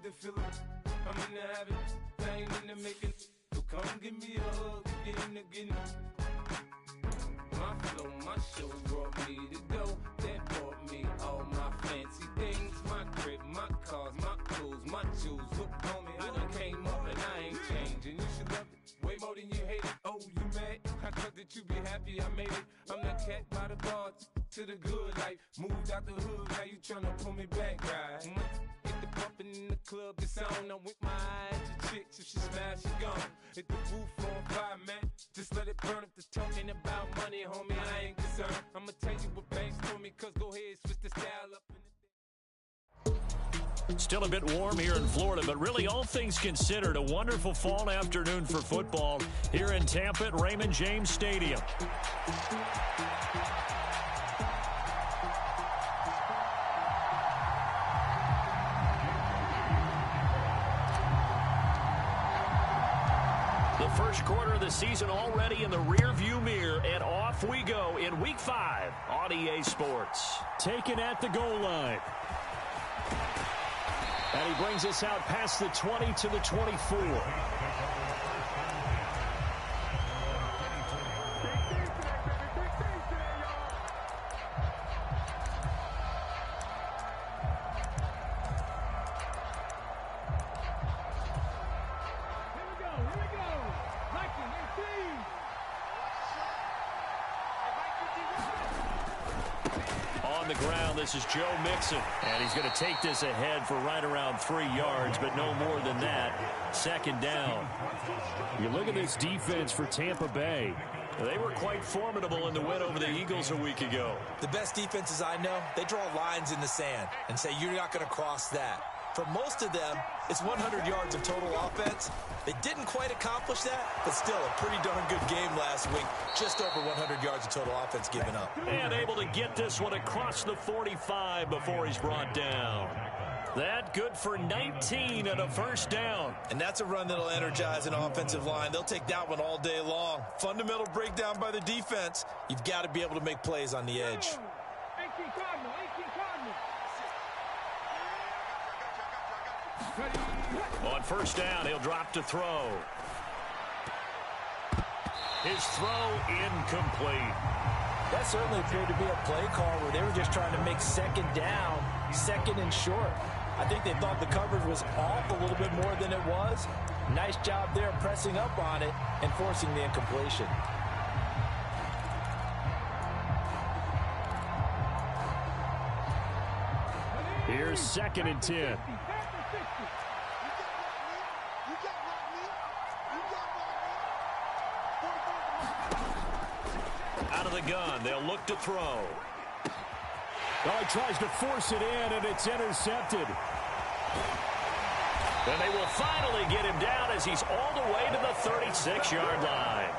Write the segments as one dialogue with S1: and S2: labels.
S1: the feeling. I'm in the habit, I ain't in the making. So come give me a hug, get in the getting. My flow, my show brought me to go. That brought me all my fancy things. My crib, my cars, my clothes, my jewels. Look on me, I done came up and I ain't changing. You should love it, way more than you hate it. Oh, you mad? I thought that you be happy I made it. I'm the cat by the bar to the good life. Moved out the hood, now you tryna pull me back, right? Get the pumping in the club, it's on. I'm with my eyes to chicks, if she smash, she gone. Hit the roof on fire, man. Just let it burn. If the talking about money, homie, I ain't concerned. I'ma tell you what banks told me, cause go ahead, switch the style up.
S2: Still a bit warm here in Florida, but really all things considered, a wonderful fall afternoon for football here in Tampa at Raymond James Stadium. The first quarter of the season already in the rearview mirror, and off we go in Week 5 on EA Sports. Taken at the goal line. And he brings us out past the 20 to the 24. On the ground, this is Joe Mixon, and he's going to take this ahead for right around 3 yards, but no more than that. Second down. You look at this defense for Tampa Bay. They were quite formidable in the win over the Eagles a week ago.
S3: The best defenses I know, they draw lines in the sand and say you're not going to cross that. For most of them, it's 100 yards of total offense. They didn't quite accomplish that, but still a pretty darn good game last week. Just over 100 yards of total offense given up.
S2: And able to get this one across the 45 before he's brought down. That good for 19 and a first down.
S3: And that's a run that'll energize an offensive line. They'll take that one all day long. Fundamental breakdown by the defense. You've got to be able to make plays on the edge.
S2: On first down, he'll drop to throw. His throw incomplete.
S3: That certainly appeared to be a play call where they were just trying to make second down, second and short. I think they thought the coverage was off a little bit more than it was. Nice job there pressing up on it and forcing the incompletion.
S2: Here's 2nd and 10. Out of the gun, they'll look to throw.
S4: Well, he tries to force it in, and it's intercepted.
S2: And they will finally get him down as he's all the way to the 36-yard line.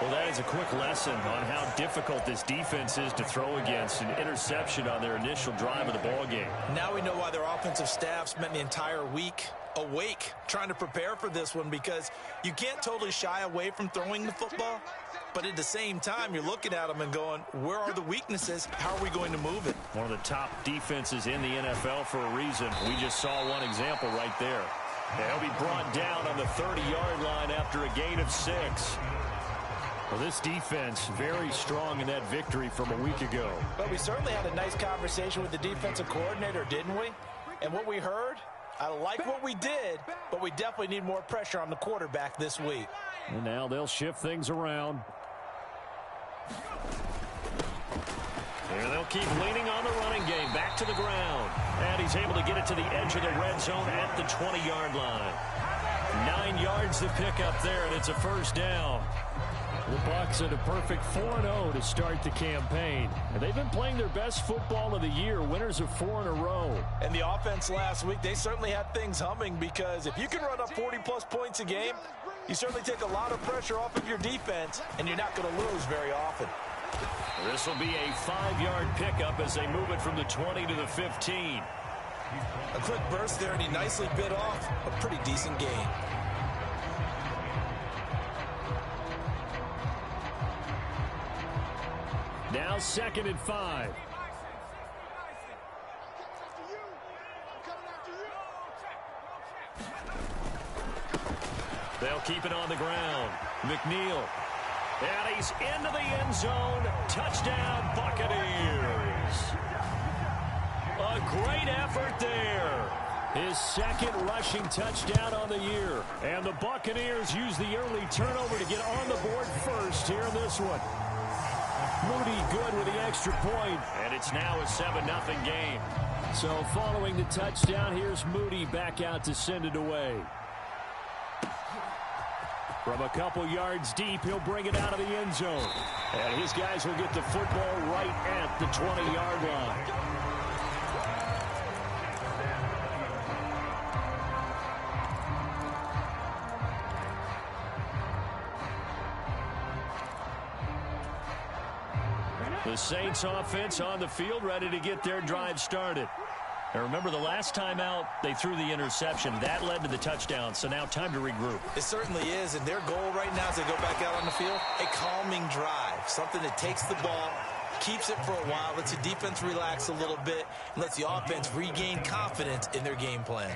S2: Well, that is a quick lesson on how difficult this defense is to throw against. An interception on their initial drive of the ballgame.
S3: Now we know why their offensive staff spent the entire week awake trying to prepare for this one, because you can't totally shy away from throwing the football. But at the same time, you're looking at them and going, where are the weaknesses? How are we going to move it?
S2: One of the top defenses in the NFL for a reason. We just saw one example right there. They'll be brought down on the 30-yard line after a gain of 6.
S4: Well, this defense very strong in that victory from a week ago.
S3: But we certainly had a nice conversation with the defensive coordinator, didn't we? And what we heard, I like what we did, but we definitely need more pressure on the quarterback this week.
S4: And now they'll shift things around.
S2: There they'll keep leaning on the running game. Back to the ground. And he's able to get it to the edge of the red zone at the 20-yard line. 9 yards to pick up there, and it's a first down.
S4: The Bucs at a perfect 4-0 to start the campaign. And they've been playing their best football of the year, winners of 4 in a row.
S3: And the offense last week, they certainly had things humming, because if you can run up 40-plus points a game, you certainly take a lot of pressure off of your defense, and you're not going to lose very often.
S2: This will be a 5-yard pickup as they move it from the 20 to the 15.
S3: A quick burst there, and he nicely bit off a pretty decent gain.
S4: Now 2nd and 5.
S2: keep it on the ground. McNeil. And he's into the end zone. Touchdown, Buccaneers. A great effort there. His second rushing touchdown on the year. And the Buccaneers use the early turnover to get on the board first here in this one. Moody good with the extra point. And it's now a 7-0 game. So following the touchdown, here's Moody back out to send it away. From a couple yards deep, he'll bring it out of the end zone. And his guys will get the football right at the 20-yard line. The Saints offense on the field, ready to get their drive started. And remember, the last time out, they threw the interception. That led to the touchdown, so now time to regroup.
S3: It certainly is, and their goal right now as they go back out on the field, a calming drive, something that takes the ball, keeps it for a while, lets the defense relax a little bit, and lets the offense regain confidence in their game plan.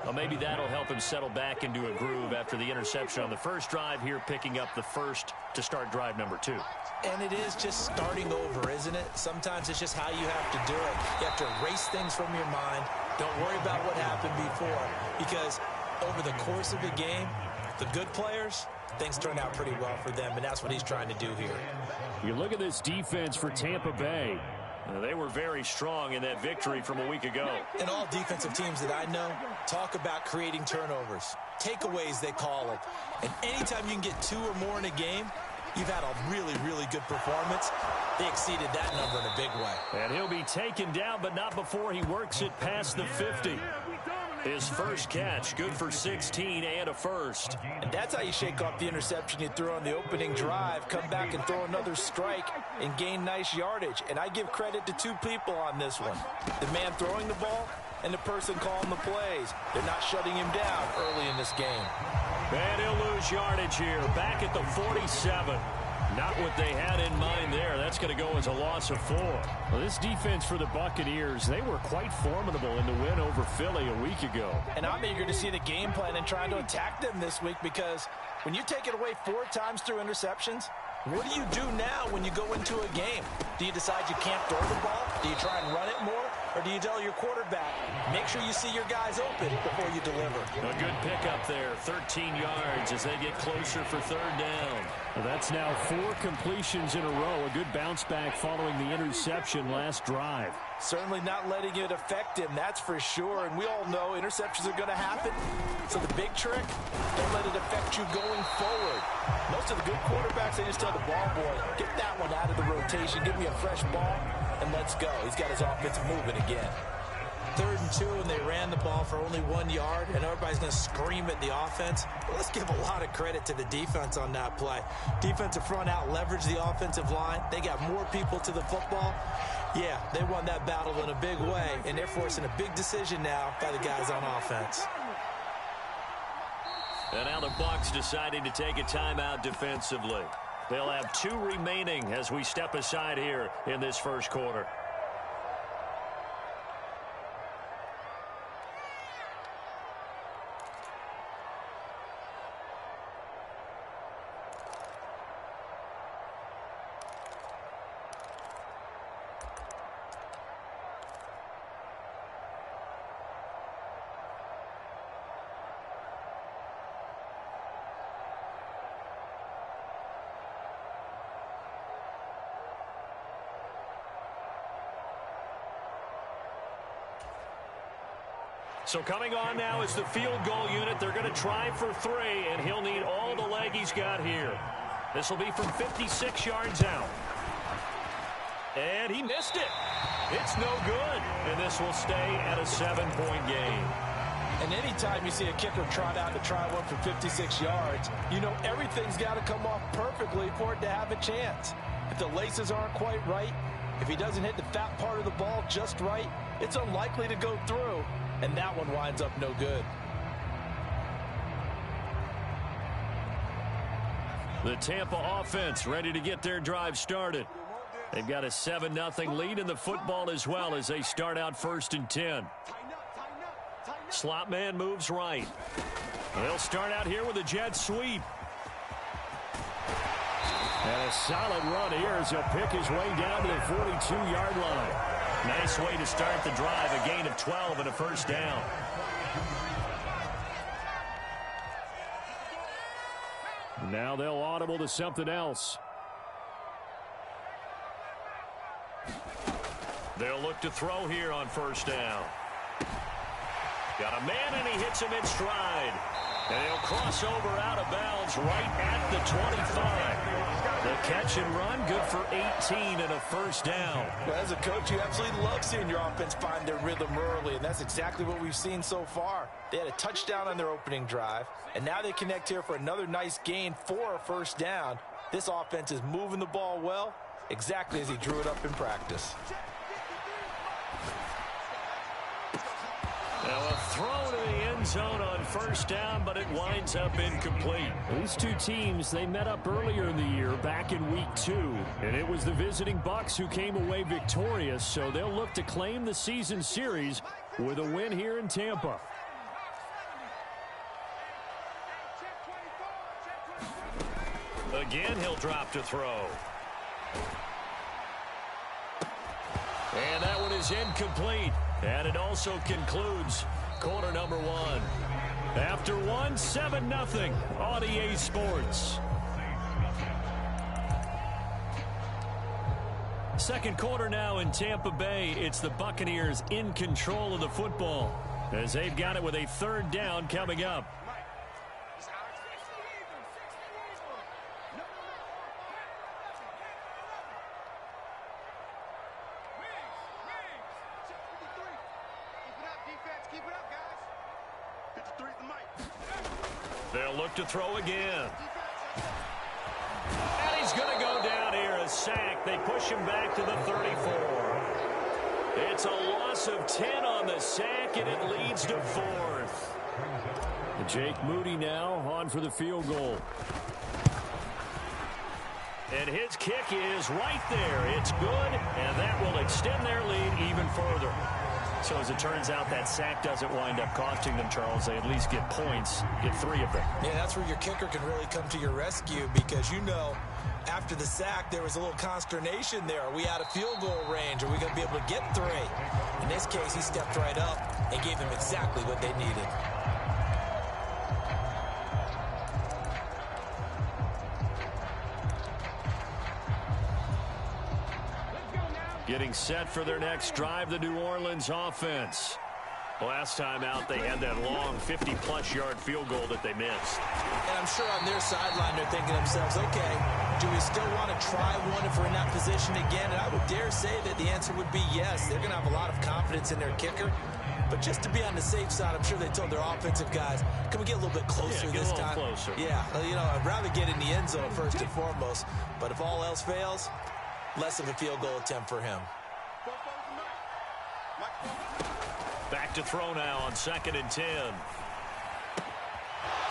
S2: Well, maybe that'll help him settle back into a groove after the interception on the first drive here, picking up the first to start drive number 2.
S3: And it is just starting over, isn't it? Sometimes it's just how you have to do it. You have to erase things from your mind. Don't worry about what happened before, because over the course of the game, the good players, things turn out pretty well for them, and that's what he's trying to do here.
S2: You look at this defense for Tampa Bay. They were very strong in that victory from a week ago.
S3: And all defensive teams that I know talk about creating turnovers. Takeaways, they call them. And anytime you can get 2 or more in a game, you've had a really, really good performance. They exceeded that number in a big way.
S2: And he'll be taken down, but not before he works it past the 50. His first catch, good for 16 and a first.
S3: And that's how you shake off the interception you threw on the opening drive, come back and throw another strike and gain nice yardage. And I give credit to 2 people on this one. The man throwing the ball and the person calling the plays. They're not shutting him down early in this game.
S2: And he'll lose yardage here, back at the 47. Not what they had in mind there. That's going to go as a loss of 4. Well, this defense for the Buccaneers, they were quite formidable in the win over Philly a week ago.
S3: And I'm eager to see the game plan and trying to attack them this week, because when you take it away 4 times through interceptions, what do you do now when you go into a game? Do you decide you can't throw the ball? Do you try and run it more? Or do you tell your quarterback, make sure you see your guys open before you deliver?
S2: A good pickup there, 13 yards as they get closer for 3rd down. Well, that's now 4 completions in a row. A good bounce back following the interception last drive.
S3: Certainly not letting it affect him, that's for sure. And we all know interceptions are going to happen. So the big trick, don't let it affect you going forward. Most of the good quarterbacks, they just tell the ball boy, get that one out of the rotation, give me a fresh ball, and let's go. He's got his offensive movement again. 3rd and 2, and they ran the ball for only 1 yard, and everybody's going to scream at the offense. But let's give a lot of credit to the defense on that play. Defensive front out leveraged the offensive line. They got more people to the football. Yeah, they won that battle in a big way, and they're forcing a big decision now by the guys on offense.
S2: And now the Bucs deciding to take a timeout defensively. They'll have 2 remaining as we step aside here in this first quarter. So coming on now is the field goal unit. They're going to try for 3, and he'll need all the leg he's got here. This will be from 56 yards out. And he missed it. It's no good. And this will stay at a 7-point game.
S3: And anytime you see a kicker trot out to try one for 56 yards, you know everything's got to come off perfectly for it to have a chance. If the laces aren't quite right, if he doesn't hit the fat part of the ball just right, it's unlikely to go through. And that one winds up no good.
S2: The Tampa offense ready to get their drive started. They've got a 7-0 lead in the football as well as they start out 1st and 10. Slot man moves right. They'll start out here with a jet sweep. And a solid run here as he'll pick his way down to the 42-yard line. Nice way to start the drive, a gain of 12 and a first down. Now they'll audible to something else. They'll look to throw here on first down. Got a man, and he hits him in stride. And he'll cross over out of bounds right at the 25. The catch and run, good for 18 and a first down.
S3: Well, as a coach, you absolutely love seeing your offense find their rhythm early, and that's exactly what we've seen so far. They had a touchdown on their opening drive, and now they connect here for another nice gain for a first down. This offense is moving the ball well, exactly as he drew it up in practice.
S2: Now a throw to the end zone on first down, but it winds up incomplete.
S4: These two teams, they met up earlier in the year back in week 2, and it was the visiting Bucs who came away victorious, so they'll look to claim the season series with a win here in Tampa.
S2: Again, he'll drop to throw. And that one is incomplete. And it also concludes quarter number 1. After 1, 7-0 on EA Sports. Second quarter now in Tampa Bay. It's the Buccaneers in control of the football as they've got it with a third down coming up. They'll look to throw again. And he's going to go down here, a sack. They push him back to the 34. It's a loss of 10 on the sack, and it leads to 4th.
S4: Jake Moody now on for the field goal.
S2: And his kick is right there. It's good, and that will extend their lead even further. So as it turns out, that sack doesn't wind up costing them, Charles. They at least get points, get 3 of them.
S3: Yeah, that's where your kicker can really come to your rescue because, you know, after the sack, there was a little consternation there. Are we out of field goal range? Are we going to be able to get 3? In this case, he stepped right up and gave them exactly what they needed.
S2: Getting set for their next drive, the New Orleans offense. Last time out, they had that long 50-plus yard field goal that they missed.
S3: And I'm sure on their sideline, they're thinking to themselves, okay, do we still want to try one if we're in that position again? And I would dare say that the answer would be yes. They're going to have a lot of confidence in their kicker. But just to be on the safe side, I'm sure they told their offensive guys, can we get a little bit closer this time?
S2: Closer.
S3: Yeah, you know, I'd rather get in the end zone first and foremost. But if all else fails, less of a field goal attempt for him.
S2: Back to throw now on 2nd and 10.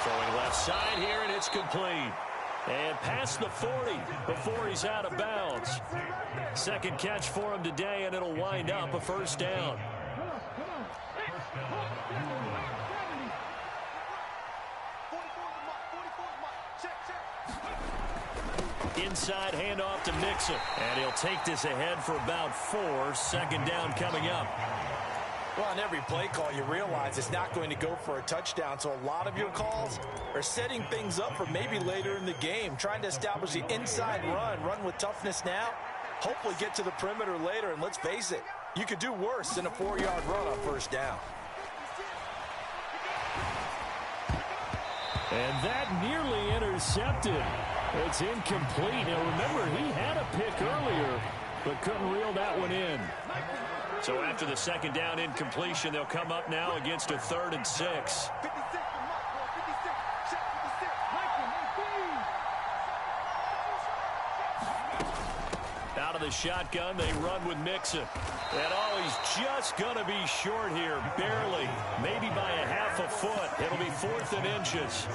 S2: Throwing left side here, and it's complete. And past the 40 before he's out of bounds. Second catch for him today, and it'll wind up a first down. Inside handoff to Mixon. And he'll take this ahead for about 4. 2nd down coming up.
S3: Well, on every play call, you realize it's not going to go for a touchdown. So a lot of your calls are setting things up for maybe later in the game, trying to establish the inside run with toughness now, hopefully get to the perimeter later. And let's face it, you could do worse than a 4-yard run on first down.
S4: And that nearly intercepted. It's incomplete. Now, remember, he had a pick earlier, but couldn't reel that one in.
S2: So after the 2nd down incompletion, they'll come up now against a 3rd and 6. Out of the shotgun, they run with Mixon. And he's just going to be short here, barely, maybe by a half a foot. It'll be 4th and inches.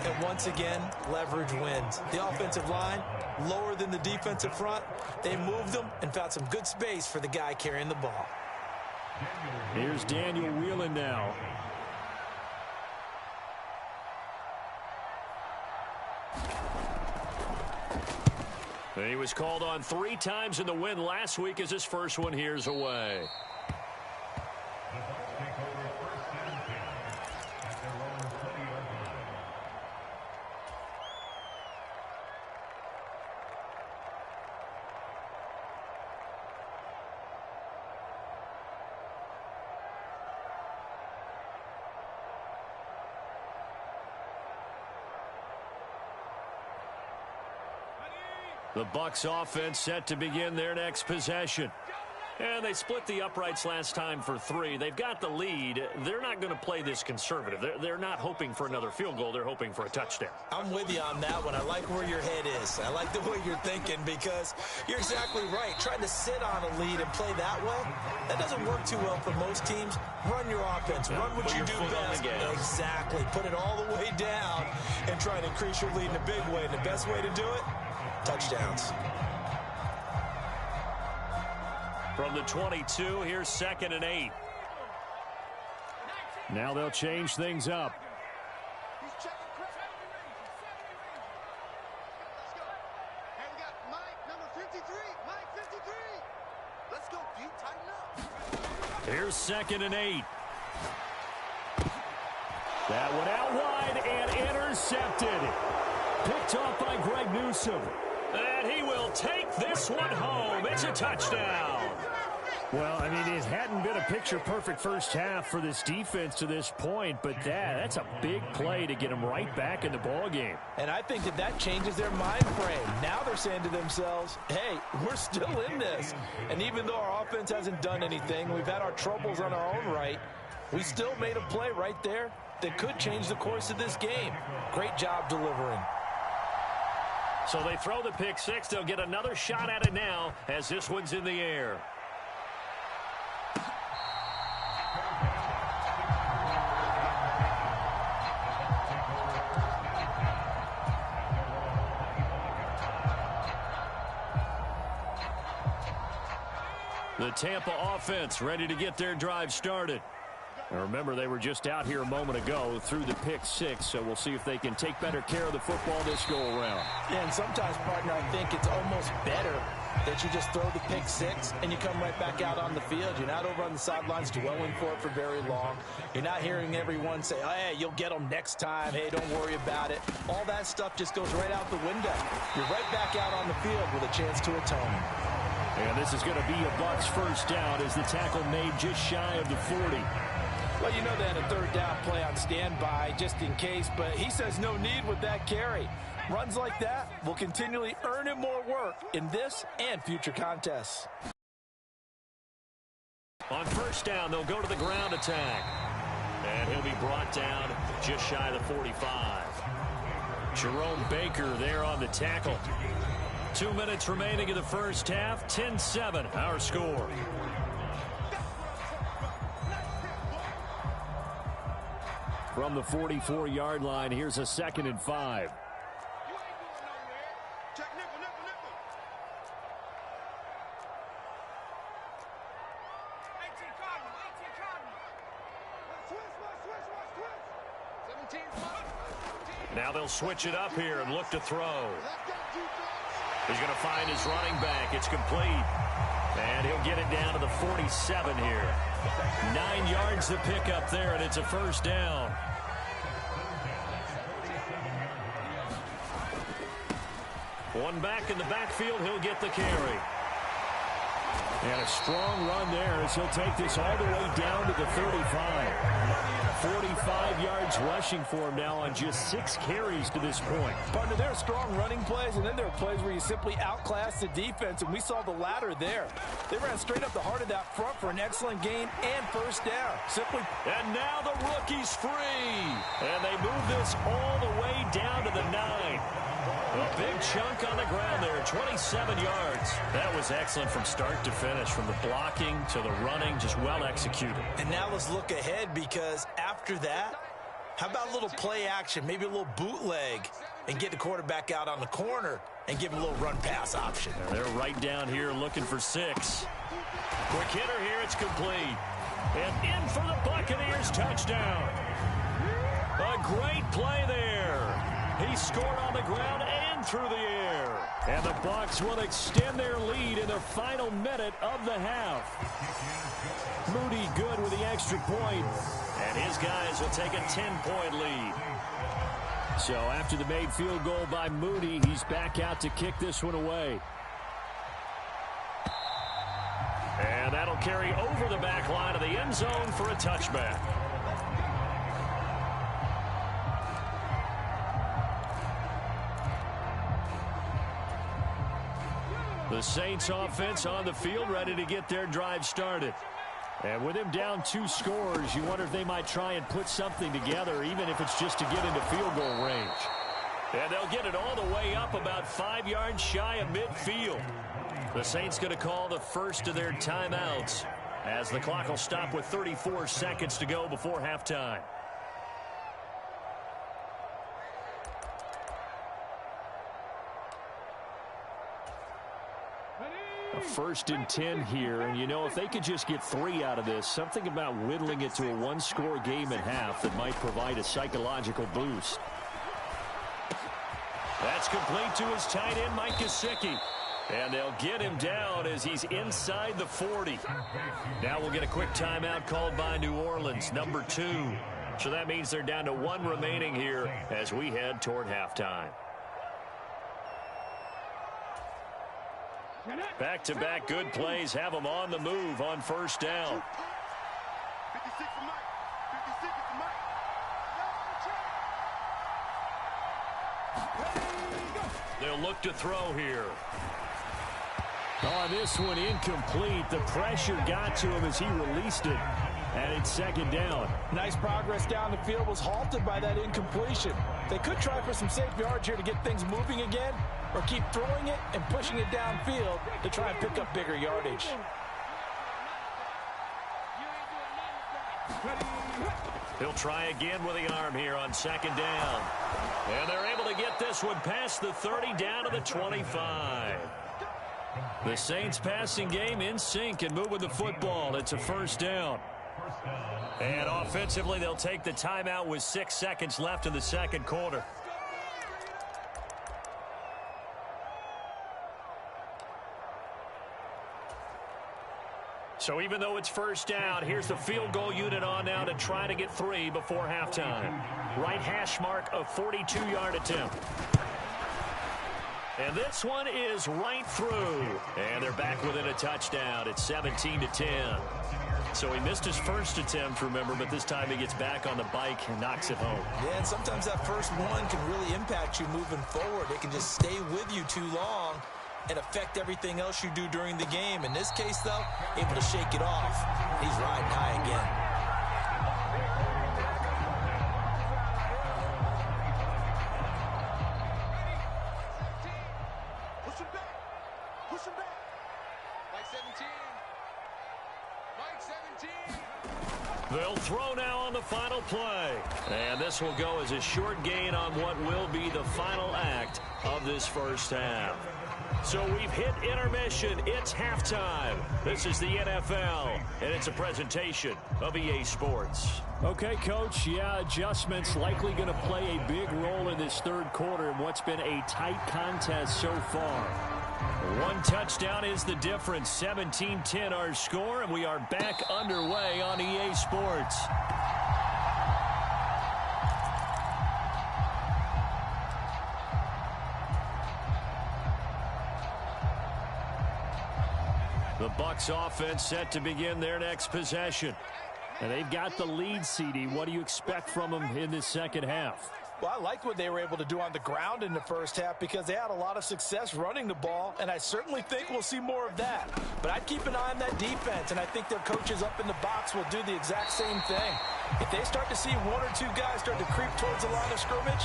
S3: And once again, leverage wins. The offensive line, lower than the defensive front. They moved them and found some good space for the guy carrying the ball.
S4: Here's Daniel Whelan now. He was called on 3 times in the win last week as his first one here's away. The Bucs offense set to begin their next possession. And they split the uprights last time for 3. They've got the lead. They're not going to play this conservative. They're not hoping for another field goal. They're hoping for a touchdown.
S3: I'm with you on that one. I like where your head is. I like the way you're thinking because you're exactly right. Trying to sit on a lead and play that way, that doesn't work too well for most teams. Run your offense. Run what you do best. Exactly. Put it all the way down and try to increase your lead in a big way. And the best way to do it, touchdowns.
S4: From the 22, here's 2nd and 8. Now they'll change things up. Here's 2nd and 8. That one out wide and intercepted. Picked off by Greg Newsome. And he will take this one home. It's a touchdown. Well, I mean, it hadn't been a picture-perfect first half for this defense to this point, but that's a big play to get them right back in the ballgame.
S3: And I think that changes their mind frame. Now they're saying to themselves, hey, we're still in this. And even though our offense hasn't done anything, we've had our troubles on our own right, we still made a play right there that could change the course of this game. Great job delivering.
S4: So they throw the pick 6. They'll get another shot at it now as this one's in the air. The Tampa offense ready to get their drive started. And remember, they were just out here a moment ago through the pick 6, so we'll see if they can take better care of the football this go-around.
S3: Yeah, and sometimes, partner, I think it's almost better that you just throw the pick 6 and you come right back out on the field. You're not over on the sidelines dwelling for it for very long. You're not hearing everyone say, oh, hey, you'll get them next time. Hey, don't worry about it. All that stuff just goes right out the window. You're right back out on the field with a chance to atone.
S4: And this is going to be a Bucs first down as the tackle made just shy of the 40.
S3: Well, you know they had a third down play on standby just in case, but he says no need with that carry. Runs like that will continually earn him more work in this and future contests.
S4: On first down, they'll go to the ground attack. And he'll be brought down just shy of the 45. Jerome Baker there on the tackle. 2 minutes remaining in the first half. 10-7, our score. From the 44-yard line, here's a 2nd and 5. Now they'll switch it up here and look to throw. He's going to find his running back. It's complete. And he'll get it down to the 47 here. 9 yards to pick up there, and it's a first down. One back in the backfield, he'll get the carry. And a strong run there as he'll take this all the way down to the 35. 45 yards rushing for him now on just 6 carries to this point.
S3: Partner, there are strong running plays, and then there are plays where you simply outclass the defense, and we saw the latter there. They ran straight up the heart of that front for an excellent gain and first down.
S4: And now the rookie's free. And they move this all the way down to the 9. A big chunk on the ground there, 27 yards. That was excellent from start to finish, from the blocking to the running, just well executed.
S3: And now let's look ahead, because after that, how about a little play action, maybe a little bootleg, and get the quarterback out on the corner and give him a little run-pass option.
S4: And they're right down here looking for 6. Quick hitter here, it's complete. And in for the Buccaneers touchdown. A great play there. He scored on the ground and through the air. And the Bucs will extend their lead in the final minute of the half. Moody good with the extra point.
S2: And his guys will take a 10-point lead.
S4: So after the made field goal by Moody, he's back out to kick this one away.
S2: And that'll carry over the back line of the end zone for a touchback. The Saints offense on the field ready to get their drive started. And with him down 2 scores, you wonder if they might try and put something together, even if it's just to get into field goal range. And they'll get it all the way up about 5 yards shy of midfield. The Saints going to call the first of their timeouts as the clock will stop with 34 seconds to go before halftime.
S4: A 1st and 10 here, and you know, if they could just get 3 out of this, something about whittling it to a 1-score game at half that might provide a psychological boost.
S2: That's complete to his tight end, Mike Gesicki. And they'll get him down as he's inside the 40. Now we'll get a quick timeout called by New Orleans, number 2. So that means they're down to 1 remaining here as we head toward halftime. Back-to-back good plays have them on the move on 1st down. They'll look to throw here.
S4: On this one, incomplete. The pressure got to him as he released it. And it's 2nd down.
S3: Nice progress down the field was halted by that incompletion. They could try for some safe yards here to get things moving again, or keep throwing it and pushing it downfield to try and pick up bigger yardage.
S2: He'll try again with the arm here on 2nd down. And they're able to get this one past the 30 down to the 25. The Saints passing game in sync and moving the football. It's a 1st down. And offensively, they'll take the timeout with 6 seconds left in the 2nd quarter. So even though it's 1st down, here's the field goal unit on now to try to get 3 before halftime. Right hash mark, a 42-yard attempt. And this one is right through. And they're back within a touchdown. It's 17-10. So he missed his 1st attempt, remember, but this time he gets back on the bike and knocks it home.
S3: Yeah, and sometimes that first one can really impact you moving forward. It can just stay with you too long and affect everything else you do during the game. In this case, though, able to shake it off. He's riding high again.
S2: They'll throw now on the final play. And this will go as a short gain on what will be the final act of this 1st half. So we've hit intermission. It's halftime. This is the NFL, and it's a presentation of EA Sports.
S4: Okay, Coach, yeah, adjustments likely going to play a big role in this 3rd quarter in what's been a tight contest so far.
S2: 1 touchdown is the difference. 17-10 our score, and we are back underway on EA Sports. The Bucs offense set to begin their next possession.
S4: And they've got the lead, CD. What do you expect from them in this 2nd half?
S3: Well, I like what they were able to do on the ground in the 1st half because they had a lot of success running the ball, and I certainly think we'll see more of that. But I'd keep an eye on that defense, and I think their coaches up in the box will do the exact same thing. If they start to see 1 or 2 guys start to creep towards the line of scrimmage,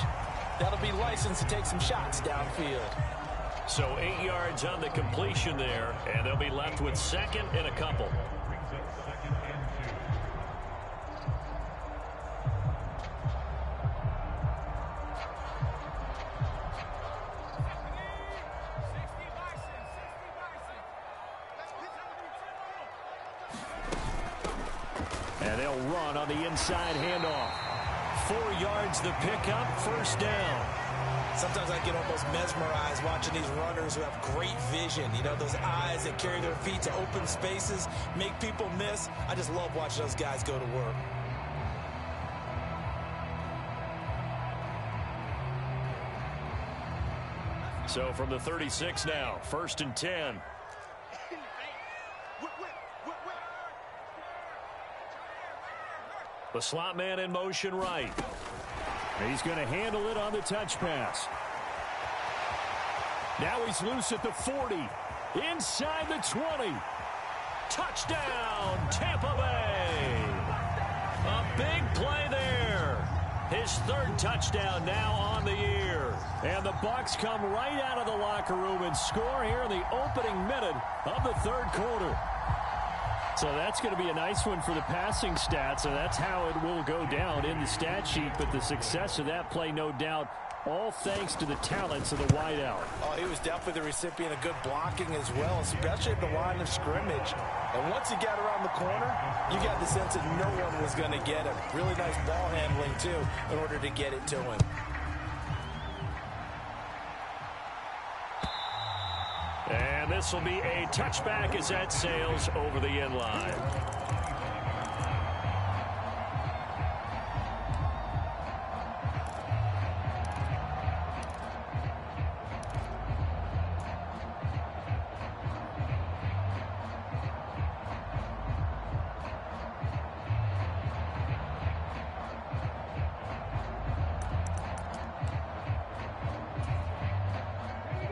S3: that'll be licensed to take some shots downfield.
S2: So 8 yards on the completion there, and they'll be left with 2nd and a couple.
S4: And they'll run on the inside handoff.
S2: 4 yards the pickup, 1st down.
S3: Sometimes I get almost mesmerized watching these runners who have great vision. You know, those eyes that carry their feet to open spaces, make people miss. I just love watching those guys go to work.
S2: So from the 36 now, 1st and 10. The slot man in motion right.
S4: He's going to handle it on the touch pass. Now he's loose at the 40. Inside the 20.
S2: Touchdown, Tampa Bay. A big play there. His 3rd touchdown now on the year.
S4: And the Bucs come right out of the locker room and score here in the opening minute of the 3rd quarter. So that's going to be a nice one for the passing stats, and that's how it will go down in the stat sheet. But the success of that play, no doubt, all thanks to the talents of the wideout.
S3: Oh, he was definitely the recipient of good blocking as well, especially at the line of scrimmage. And once he got around the corner, you got the sense that no one was going to get him. Really nice ball handling, too, in order to get it to him.
S2: And this will be a touchback as that sails over the end line.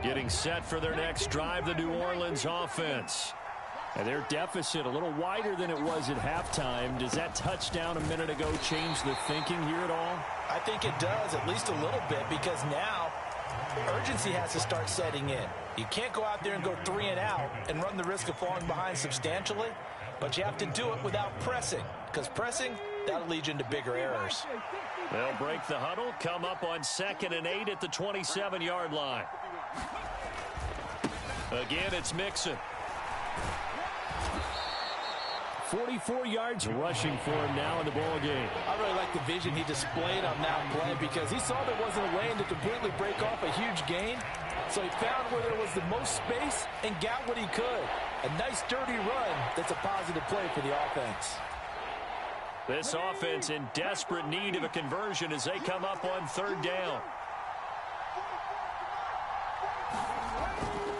S2: Getting set for their next drive, the New Orleans offense.
S4: And their deficit a little wider than it was at halftime. Does that touchdown a minute ago change the thinking here at all?
S3: I think it does, at least a little bit, because now urgency has to start setting in. You can't go out there and go 3 and out and run the risk of falling behind substantially, but you have to do it without pressing, because pressing, that'll lead you into bigger errors.
S2: They'll break the huddle, come up on 2nd and 8 at the 27-yard line. Again, it's Mixon.
S4: 44 yards rushing for him now in the ball game.
S3: I really like the vision he displayed on that play because he saw there wasn't a lane to completely break off a huge gain. So he found where there was the most space and got what he could. A nice, dirty run that's a positive play for the offense.
S2: This offense in desperate need of a conversion as they come up on 3rd down.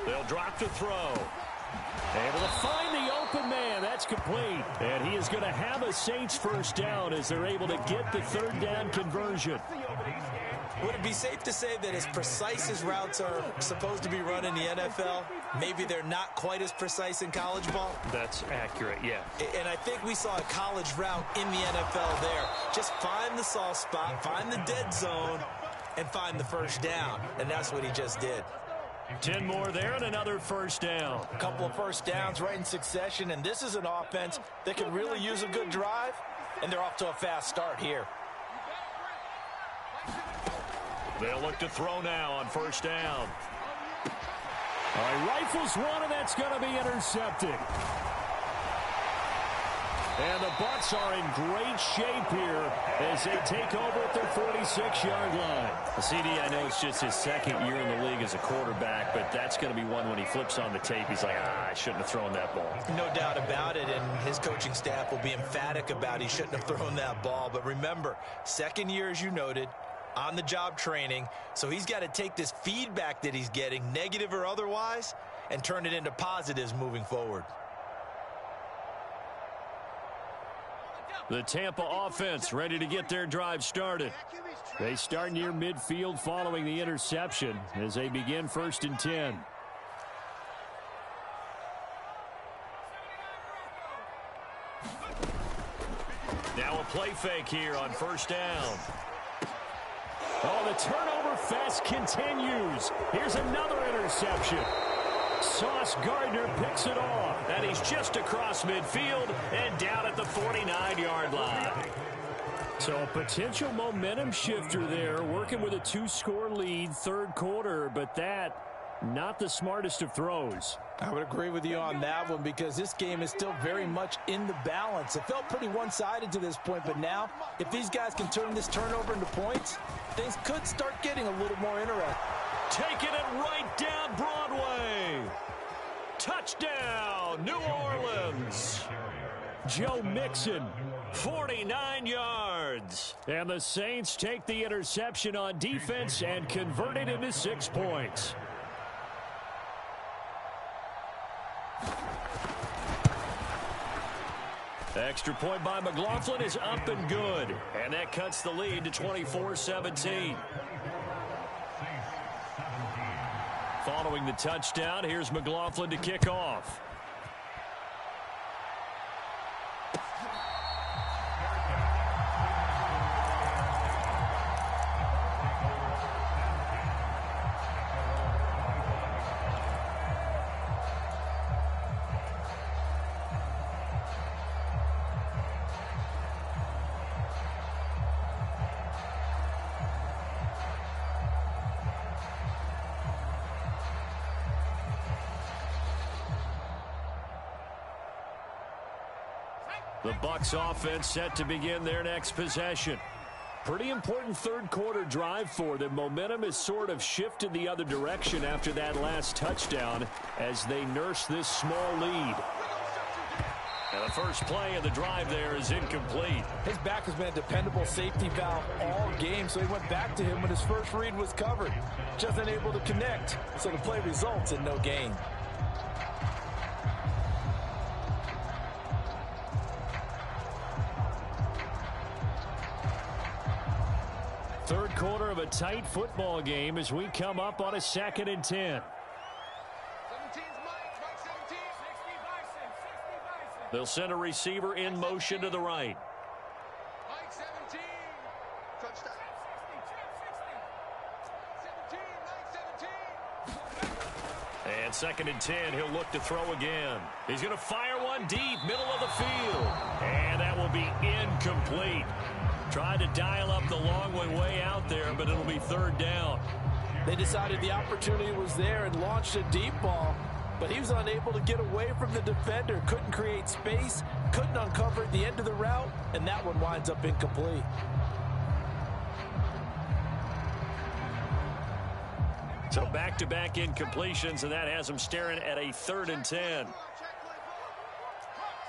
S2: They'll drop to throw.
S4: Able to find the open man. That's complete. And he is going to have a Saints first down as they're able to get the 3rd down conversion.
S3: Would it be safe to say that as precise as routes are supposed to be run in the NFL, maybe they're not quite as precise in college ball?
S2: That's accurate, yeah.
S3: And I think we saw a college route in the NFL there. Just find the soft spot, find the dead zone, and find the first down. And that's what he just did.
S2: 10 more there and another first down.
S3: A couple of first downs right in succession, and this is an offense that can really use a good drive, and they're off to a fast start here.
S2: They'll look to throw now on first down.
S4: All right, rifles one, and that's going to be intercepted. And the Bucs are in great shape here as they take over at their 46-yard line.
S2: CD, I know it's just his 2nd year in the league as a quarterback, but that's going to be one when he flips on the tape. He's like, I shouldn't have thrown that ball.
S3: No doubt about it, and his coaching staff will be emphatic about he shouldn't have thrown that ball. But remember, 2nd year, as you noted, on-the-job training, so he's got to take this feedback that he's getting, negative or otherwise, and turn it into positives moving forward.
S2: The Tampa offense ready to get their drive started.
S4: They start near midfield following the interception as they begin 1st and 10.
S2: Now a play fake here on first down.
S4: Oh, the turnover fest continues. Here's another interception. Sauce Gardner picks it off.
S2: And he's just across midfield and down at the 49-yard line.
S4: So a potential momentum shifter there, working with a 2-score lead, 3rd quarter, but that not the smartest of throws.
S3: I would agree with you on that one because this game is still very much in the balance. It felt pretty one-sided to this point, but now if these guys can turn this turnover into points, things could start getting a little more interesting.
S4: Taking it right down Broadway. Touchdown, New Orleans. Joe Mixon, 49 yards. And the Saints take the interception on defense and convert it into 6 points. Extra point by McLaughlin is up and good. And that cuts the lead to 24-17. Following the touchdown, here's McLaughlin to kick off. The Bucs offense set to begin their next possession. Pretty important third quarter drive for them. Momentum has sort of shifted the other direction after that last touchdown as they nurse this small lead. And the first play of the drive there is incomplete.
S3: His back has been a dependable safety valve all game, so he went back to him when his first read was covered. Just unable to connect, so the play results in no gain.
S4: Third quarter of a tight football game as we come up on a 2nd and 10. They'll send a receiver in motion to the right.
S5: Mike 17. Touchdown. 17,
S4: And 2nd and 10, he'll look to throw again. He's going to fire one deep, middle of the field. And that will be incomplete. Tried to dial up the long one way out there, but it'll be 3rd down.
S3: They decided the opportunity was there and launched a deep ball, but he was unable to get away from the defender, couldn't create space, couldn't uncover the end of the route, and that one winds up incomplete.
S4: So back-to-back incompletions, and that has them staring at a 3rd and 10.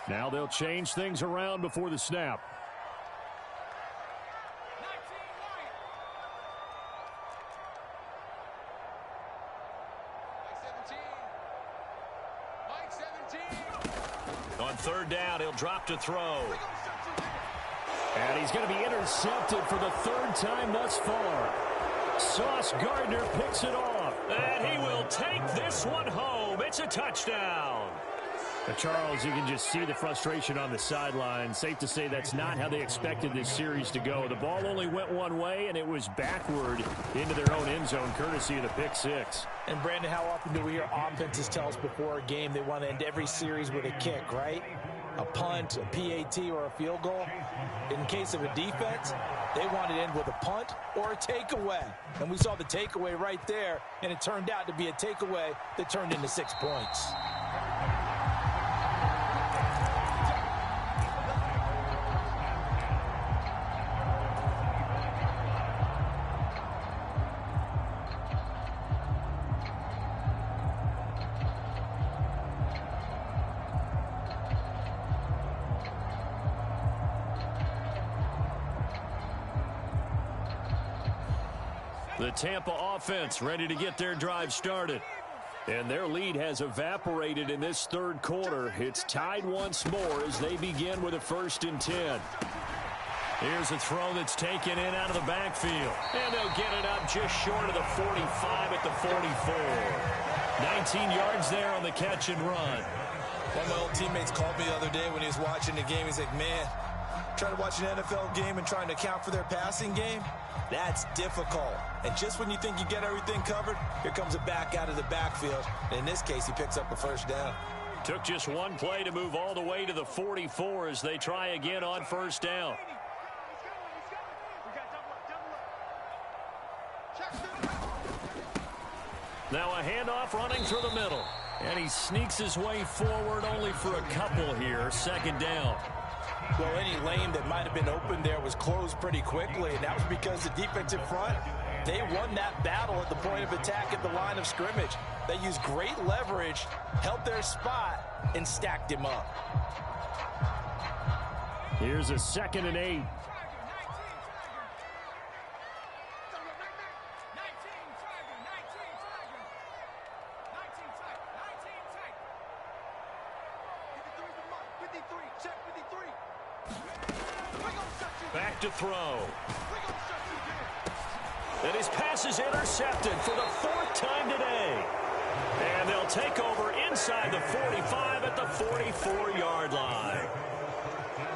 S4: Now they'll change things around before the snap. On 3rd down, he'll drop to throw. And he's going to be intercepted for the 3rd time thus far. Sauce Gardner picks it off. And he will take this one home. It's a touchdown. Now, Charles, you can just see the frustration on the sideline. Safe to say that's not how they expected this series to go. The ball only went one way, and it was backward into their own end zone, courtesy of the pick six.
S3: And, Brandon, how often do we hear offenses tell us before a game they want to end every series with a kick, right? A punt, a PAT, or a field goal. In case of a defense, they want to end with a punt or a takeaway. And we saw the takeaway right there, and it turned out to be a takeaway that turned into 6 points.
S4: The Tampa offense ready to get their drive started. And their lead has evaporated in this 3rd quarter. It's tied once more as they begin with a 1st and 10. Here's a throw that's taken in out of the backfield. And they'll get it up just short of the 45 at the 44. 19 yards there on the catch and run.
S3: One of my old teammates called me the other day when he was watching the game. He's like, man, trying to watch an NFL game and trying to account for their passing game, that's difficult. And just when you think you get everything covered, here comes a back out of the backfield. And in this case, he picks up a 1st down.
S4: Took just one play to move all the way to the 44 as they try again on 1st down. Now a handoff running through the middle. And he sneaks his way forward only for a couple here. Second down.
S3: Well, any lane that might have been open there was closed pretty quickly, and that was because the defensive front, they won that battle at the point of attack at the line of scrimmage. They used great leverage, held their spot, and stacked him up.
S4: Here's a 2nd and 8. Back to throw. And his pass is intercepted for the 4th time today. And they'll take over inside the 45 at the 44-yard line.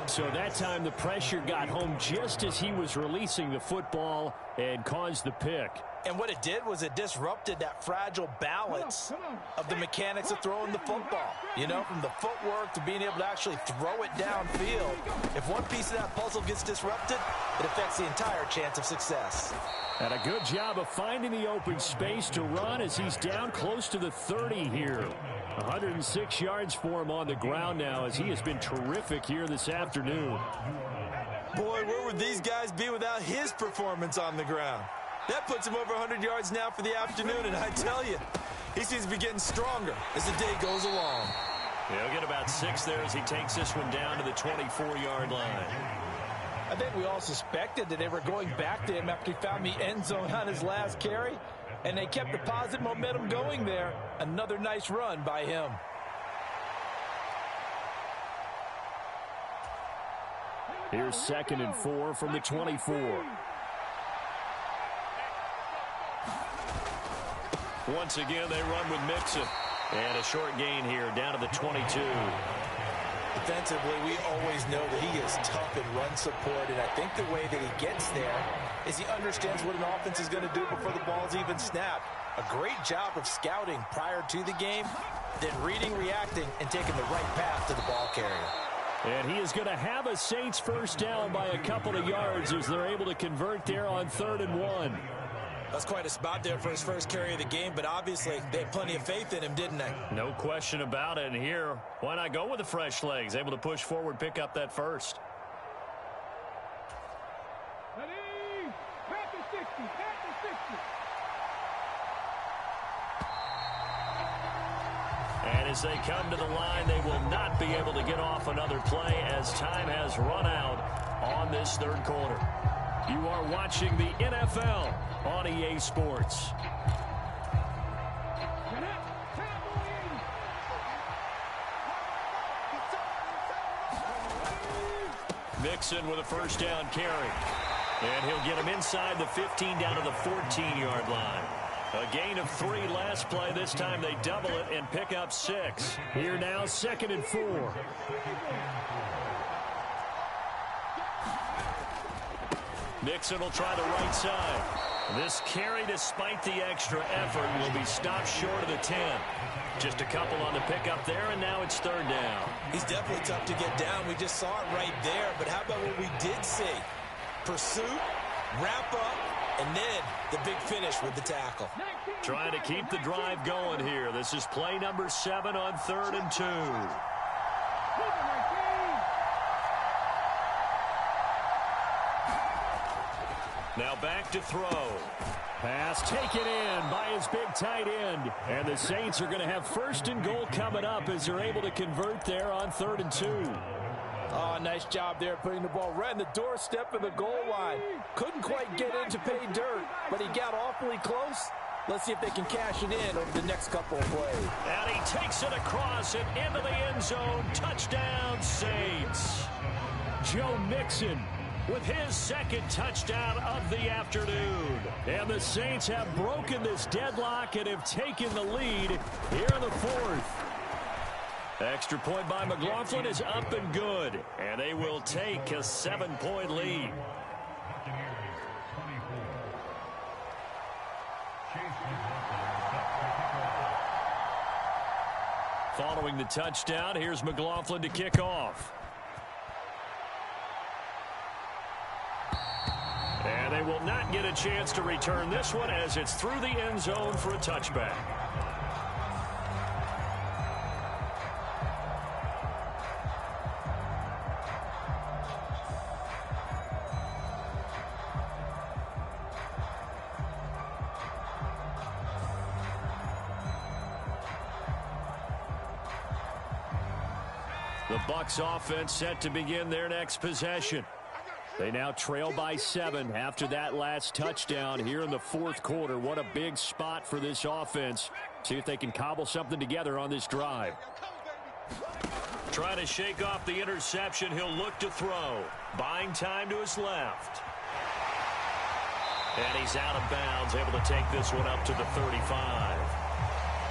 S4: So that time the pressure got home just as he was releasing the football and caused the pick.
S3: And what it did was it disrupted that fragile balance of the mechanics of throwing the football. You know, from the footwork to being able to actually throw it downfield. If one piece of that puzzle gets disrupted, it affects the entire chance of success.
S4: And a good job of finding the open space to run as he's down close to the 30 here. 106 yards for him on the ground now as he has been terrific here this afternoon.
S3: Boy, where would these guys be without his performance on the ground? That puts him over 100 yards now for the afternoon, and I tell you, he seems to be getting stronger as the day goes along.
S4: He'll get about 6 there as he takes this one down to the 24-yard line.
S3: I think we all suspected that they were going back to him after he found the end zone on his last carry, and they kept the positive momentum going there. Another nice run by him.
S4: Here's 2nd and 4 from the 24. Once again, they run with Mixon. And a short gain here down to the 22.
S3: Defensively, we always know that he is tough in run support, and I think the way that he gets there is he understands what an offense is going to do before the ball's even snapped. A great job of scouting prior to the game, then reading, reacting, and taking the right path to the ball carrier.
S4: And he is going to have a Saints first down by a couple of yards as they're able to convert there on 3rd and 1.
S3: That's quite a spot there for his first carry of the game, but obviously they had plenty of faith in him, didn't they?
S4: No question about it. And here, why not go with the fresh legs? Able to push forward, pick up that first.
S5: Ready? Back to 60. Back to 60.
S4: And as they come to the line, they will not be able to get off another play as time has run out on this 3rd quarter. You are watching the NFL on EA Sports. Mixon with a first down carry. And he'll get him inside the 15 down to the 14-yard line. A gain of 3 last play. This time they double it and pick up 6. Here now, 2nd and 4. Mixon will try the right side. This carry, despite the extra effort, will be stopped short of the 10. Just a couple on the pickup there, and now it's 3rd down.
S3: He's definitely tough to get down. We just saw it right there. But how about what we did see? Pursuit, wrap up, and then the big finish with the tackle.
S4: Trying to keep the drive going here. This is play number 7 on 3rd and 2. Now back to throw. Pass taken in by his big tight end. And the Saints are going to have 1st and goal coming up as they're able to convert there on 3rd and 2.
S3: Oh, nice job there putting the ball right in the doorstep of the goal line. Couldn't quite get in to pay dirt, but he got awfully close. Let's see if they can cash it in over the next couple of plays.
S4: And he takes it across and into the end zone. Touchdown, Saints. Joe Mixon with his 2nd touchdown of the afternoon. And the Saints have broken this deadlock and have taken the lead here in the 4th. Extra point by McLaughlin is up and good. And they will take a 7-point lead. Following the touchdown, here's McLaughlin to kick off. And they will not get a chance to return this one as it's through the end zone for a touchback. The Bucs offense set to begin their next possession. They now trail by 7 after that last touchdown here in the fourth quarter. What a big spot for this offense. See if they can cobble something together on this drive. Trying to shake off the interception. He'll look to throw. Buying time to his left. And he's out of bounds, able to take this one up to the 35.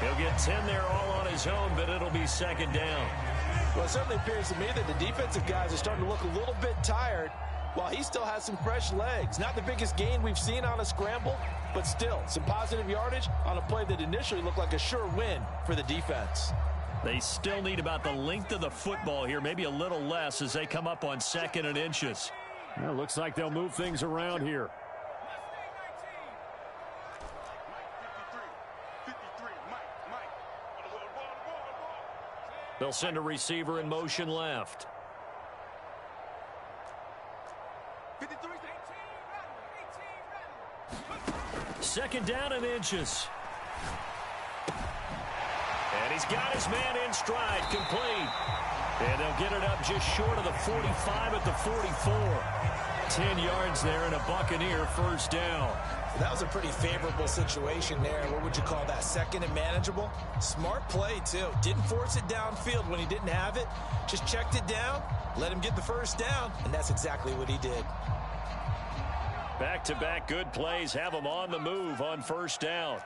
S4: He'll get 10 there all on his own, but it'll be second down.
S3: Well, it certainly appears to me that the defensive guys are starting to look a little bit tired while he still has some fresh legs. Not the biggest gain we've seen on a scramble, but still some positive yardage on a play that initially looked like a sure win for the defense.
S4: They still need about the length of the football here, maybe a little less as they come up on 2nd and inches. Well, looks like they'll move things around here. They'll send a receiver in motion left. Second down and inches. And he's got his man in stride, complete. And they'll get it up just short of the 45 at the 44. 10 yards there and a Buccaneer first down.
S3: That was a pretty favorable situation there. What would you call that? Second and manageable? Smart play, too. Didn't force it downfield when he didn't have it. Just checked it down, let him get the first down, and that's exactly what he did.
S4: Back-to-back good plays have him on the move on first down.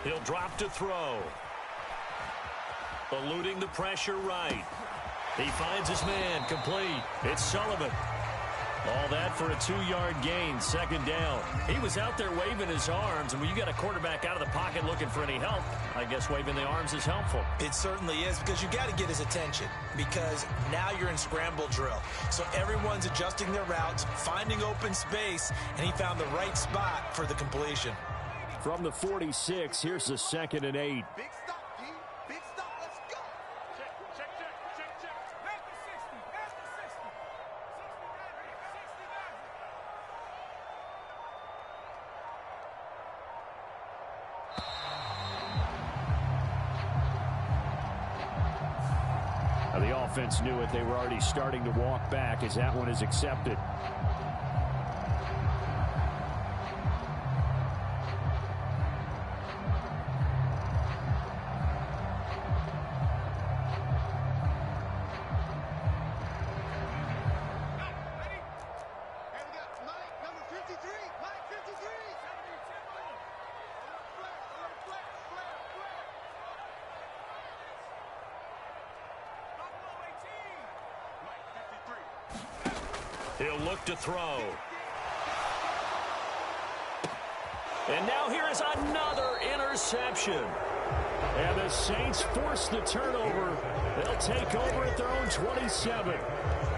S4: He'll drop to throw. Eluding the pressure right. He finds his man, complete. It's Sullivan. All that for a 2-yard gain, second down. He was out there waving his arms, and when you got a quarterback out of the pocket looking for any help, I guess waving the arms is helpful.
S3: It certainly is, because you got to get his attention, because now you're in scramble drill. So everyone's adjusting their routes, finding open space, and he found the right spot for the completion.
S4: From the 46, here's the 2nd and 8.
S5: Big stop, D. Big stop. Let's go. Check. Back to 60. Back to 60. 60.
S4: Now the offense knew it. They were already starting to walk back as that one is accepted. He'll look to throw. And now here is another interception. And the Saints force the turnover. They'll take over at their own 27.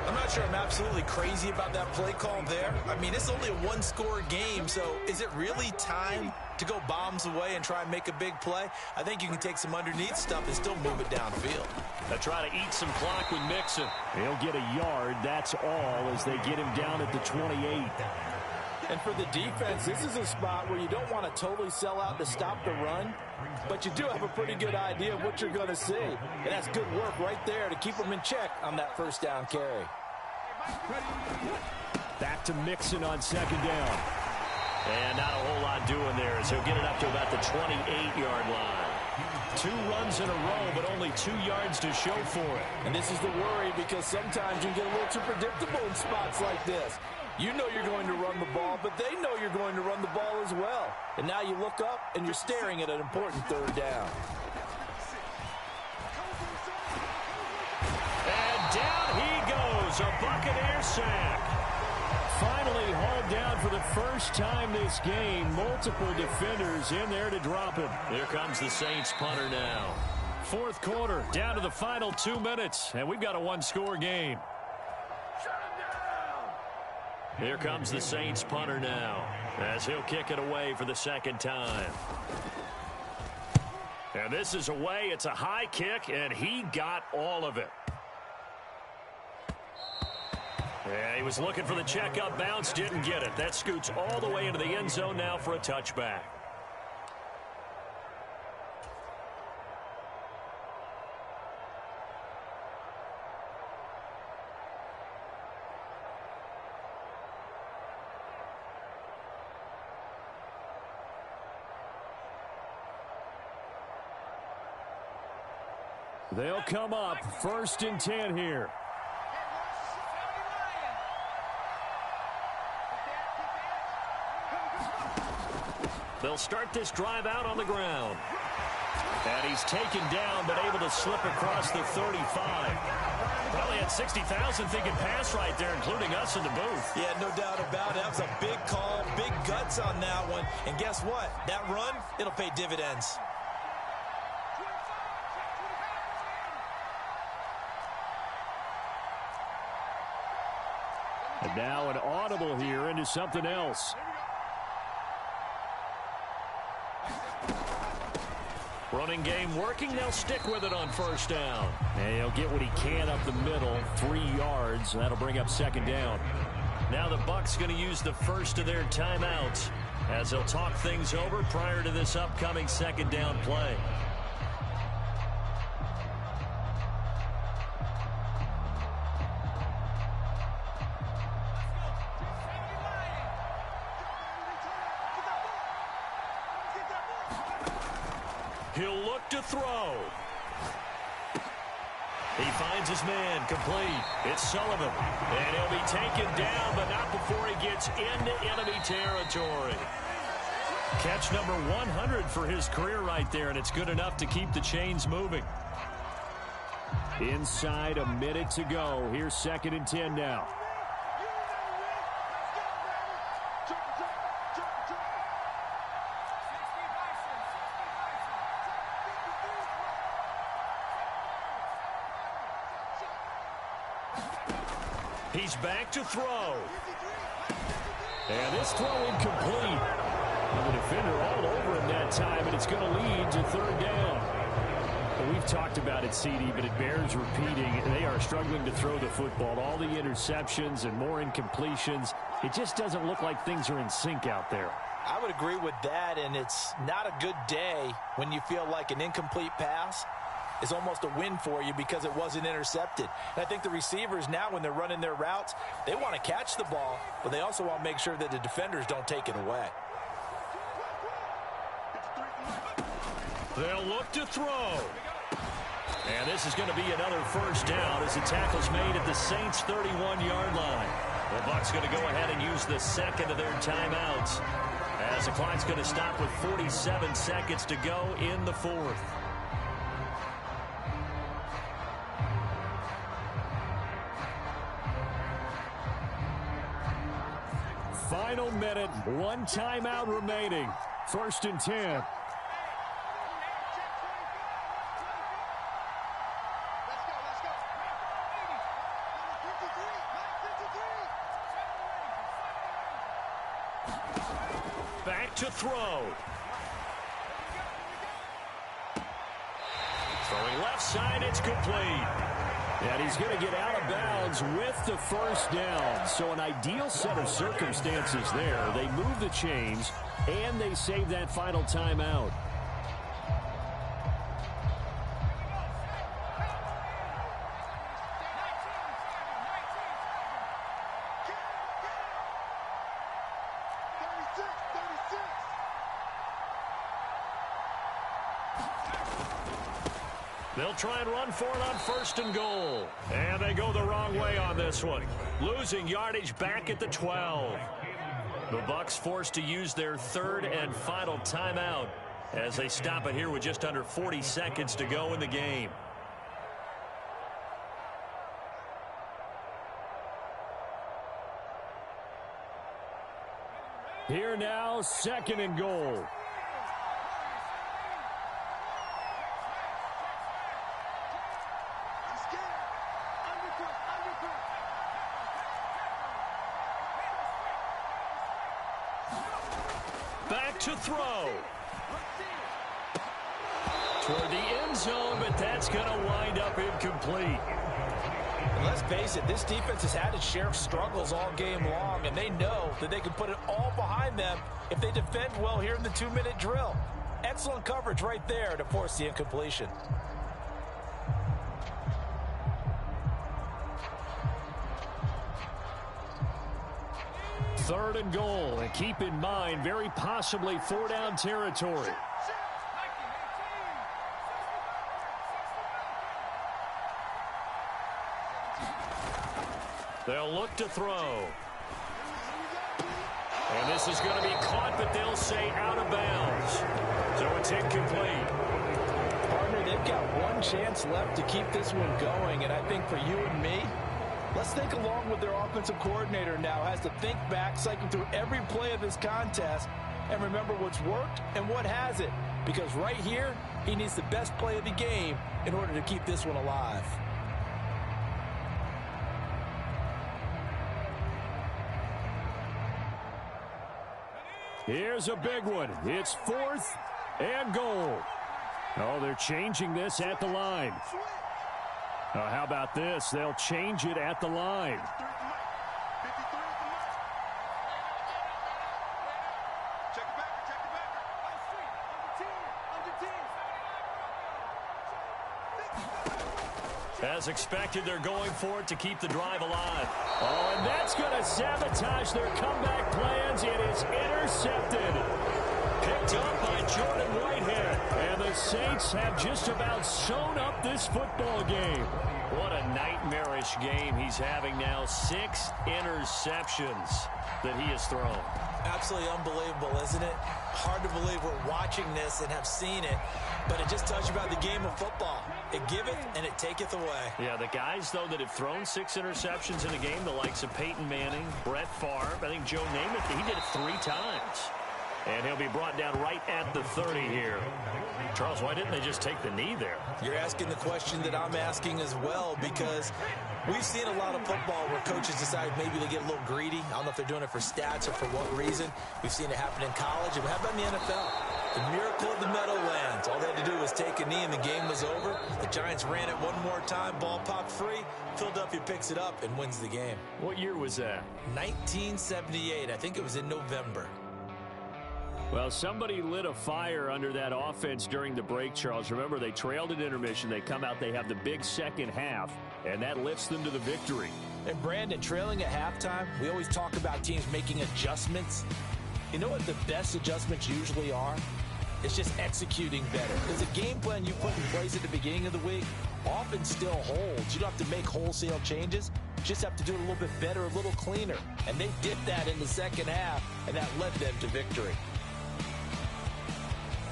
S3: I'm not sure I'm absolutely crazy about that play call there. I mean, it's only a one-score game, so is it really time to go bombs away and try and make a big play? I think you can take some underneath stuff and still move it downfield.
S4: They'll try to eat some clock with Mixon. He'll get a yard, that's all, as they get him down at the 28.
S3: And for the defense, this is a spot where you don't want to totally sell out to stop the run, but you do have a pretty good idea of what you're going to see. And that's good work right there to keep them in check on that first down carry.
S4: Back to Mixon on second down. And not a whole lot doing there as he'll get it up to about the 28-yard line. 2 runs in a row, but only 2 yards to show for it.
S3: And this is the worry, because sometimes you get a little too predictable in spots like this. You know you're going to run the ball, but they know you're going to run the ball as well. And now you look up, and you're staring at an important third down.
S4: And down he goes, a Buccaneer sack. Finally hauled down for the first time this game. Multiple defenders in there to drop him. Here comes the Saints punter now. Fourth quarter, down to the final 2 minutes, and we've got a one-score game. Here comes the Saints punter now, as he'll kick it away for the second time. And this is away. It's a high kick, and he got all of it. Yeah, he was looking for the checkup bounce, didn't get it. That scoots all the way into the end zone now for a touchback. They'll come up 1st and 10 here. They'll start this drive out on the ground. And he's taken down, but able to slip across the 35. Probably had 60,000 thinking pass right there, including us in the booth.
S3: Yeah, no doubt about it. That was a big call, big guts on that one. And guess what? That run, it'll pay dividends.
S4: And now an audible here into something else. Running game working. They'll stick with it on 1st down. And he'll get what he can up the middle, 3 yards. That'll bring up 2nd down. Now the Bucs going to use the first of their timeouts as they'll talk things over prior to this upcoming 2nd down play. He'll look to throw. He finds his man, complete. It's Sullivan. And he'll be taken down, but not before he gets into enemy territory. Catch number 100 for his career right there, and it's good enough to keep the chains moving. Inside a minute to go. Here's 2nd and 10 now. He's back to throw. And this throw incomplete. And the defender all over him that time, and it's going to lead to 3rd down. Well, we've talked about it, CD, but it bears repeating. They are struggling to throw the football. All the interceptions and more incompletions. It just doesn't look like things are in sync out there.
S3: I would agree with that, and it's not a good day when you feel like an incomplete pass is almost a win for you because it wasn't intercepted. And I think the receivers now, when they're running their routes, they want to catch the ball, but they also want to make sure that the defenders don't take it away.
S4: They'll look to throw. And this is going to be another 1st down as the tackle's made at the Saints' 31-yard line. The Bucs going to go ahead and use the 2nd of their timeouts as the clock's going to stop with 47 seconds to go in the 4th. Final minute, 1 timeout remaining. 1st and 10. Back to throw. Throwing left side, it's complete. And he's going to get out of bounds with the 1st down. So an ideal set of circumstances there. They move the chains, and they save that final timeout. They'll try and run for it on 1st and goal. And they go the wrong way on this one. Losing yardage back at the 12. The Bucs forced to use their 3rd and final timeout as they stop it here with just under 40 seconds to go in the game. Here now, 2nd and goal. to throw. Toward the end zone, but that's going to wind up incomplete.
S3: And let's face it, this defense has had its share of struggles all game long, and they know that they can put it all behind them if they defend well here in the 2-minute drill. Excellent coverage right there to force the incompletion.
S4: Third and goal, and keep in mind, very possibly 4-down territory. They'll look to throw. And this is going to be caught, but they'll say out of bounds. So it's incomplete.
S3: Partner, they've got one chance left to keep this one going, and I think for you and me, let's think along with their offensive coordinator now. Has to think back, cycle through every play of this contest, and remember what's worked and what hasn't. Because right here, he needs the best play of the game in order to keep this one alive.
S4: Here's a big one. It's 4th and goal. Oh, they're changing this at the line. How about this? They'll change it at the line. As expected, they're going for it to keep the drive alive. Oh, and that's going to sabotage their comeback plans. It is intercepted. Picked up by Jordan Whitehead. And the Saints have just about sewn up this football game. What a nightmarish game he's having now. 6 interceptions that he has thrown.
S3: Absolutely unbelievable, isn't it? Hard to believe we're watching this and have seen it, but it just tells you about the game of football. It giveth and it taketh away.
S4: Yeah, the guys, though, that have thrown 6 interceptions in a game, the likes of Peyton Manning, Brett Favre, I think Joe Namath, he did it 3 times. And he'll be brought down right at the 30 here. Charles, why didn't they just take the knee there?
S3: You're asking the question that I'm asking as well, because we've seen a lot of football where coaches decide maybe they get a little greedy. I don't know if they're doing it for stats or for what reason. We've seen it happen in college. And how about in the NFL? The miracle of the Meadowlands. All they had to do was take a knee and the game was over. The Giants ran it one more time. Ball popped free. Philadelphia picks it up and wins the game.
S4: What year was that?
S3: 1978. I think it was in November.
S4: Well, somebody lit a fire under that offense during the break, Charles. Remember, they trailed at intermission. They come out, they have the big second half, and that lifts them to the victory.
S3: And, Brandon, trailing at halftime, we always talk about teams making adjustments. You know what the best adjustments usually are? It's just executing better. Because the game plan you put in place at the beginning of the week often still holds. You don't have to make wholesale changes. You just have to do it a little bit better, a little cleaner. And they did that in the second half, and that led them to victory.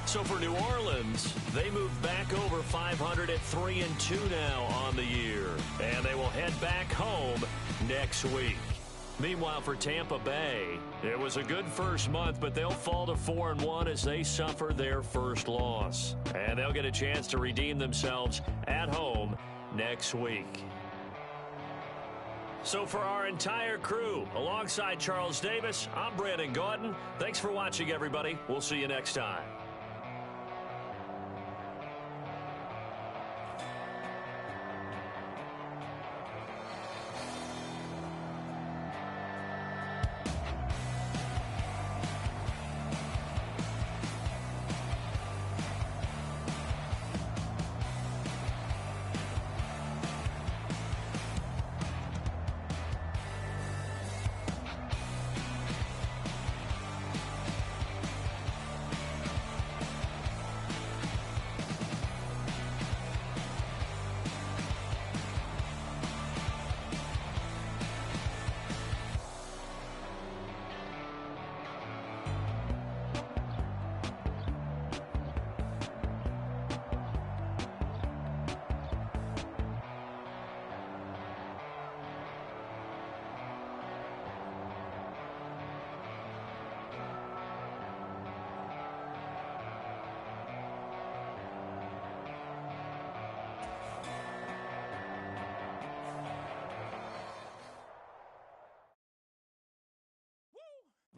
S4: So for New Orleans, they move back over 500 at 3-2 now on the year. And they will head back home next week. Meanwhile, for Tampa Bay, it was a good first month, but they'll fall to 4-1 as they suffer their first loss. And they'll get a chance to redeem themselves at home next week. So for our entire crew, alongside Charles Davis, I'm Brandon Gaudin. Thanks for watching, everybody. We'll see you next time.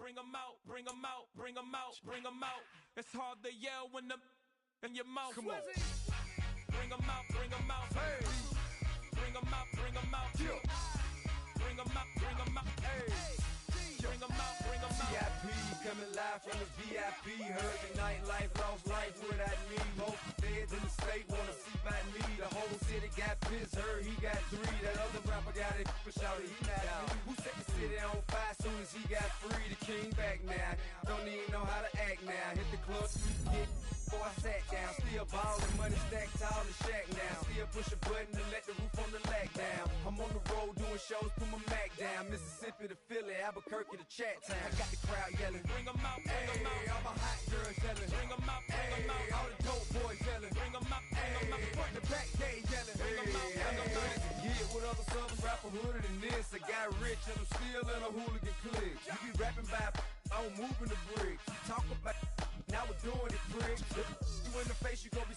S1: bring 'em out, bring 'em out, bring 'em out, bring 'em out. It's hard to yell when the in your mouth. Come on. Bring 'em out, bring 'em out. Hey. Bring 'em out, bring 'em out. Yeah. Bring 'em out, bring 'em out. Hey. Bring 'em out, bring 'em out.
S6: VIP coming live from the VIP. Heard the nightlife, lost life without me. Most feds in the state wanna see by me. The whole city got pissed, heard he got 3. That other rapper got it, but shouted he not out. Who set the city on fire soon as he got free? The king back now, don't even know how to act now. Hit the club, get before I sat down. Still ballin', money stacked tall in shack now. Still push a button to let the roof on the lag down. I'm on the road doing shows, put my Mac down. Mississippi to Philly, Albuquerque to Chat Town. I got the crowd yelling,
S1: Bring 'em out, bring 'em out.
S6: all my hot girls yelling,
S1: Bring 'em out, bring 'em out.
S6: all the dope boys yelling,
S1: Bring 'em out, bring 'em out.
S6: front to back, they yelling,
S1: Bring 'em out, bring 'em out.
S6: Yeah, with other southern rapper hooded than this. I got rich and I'm still in a hooligan clique. You be rapping by, I'm moving the bricks. You talk about, now we're doing it, bricks. You in the face, you gon' be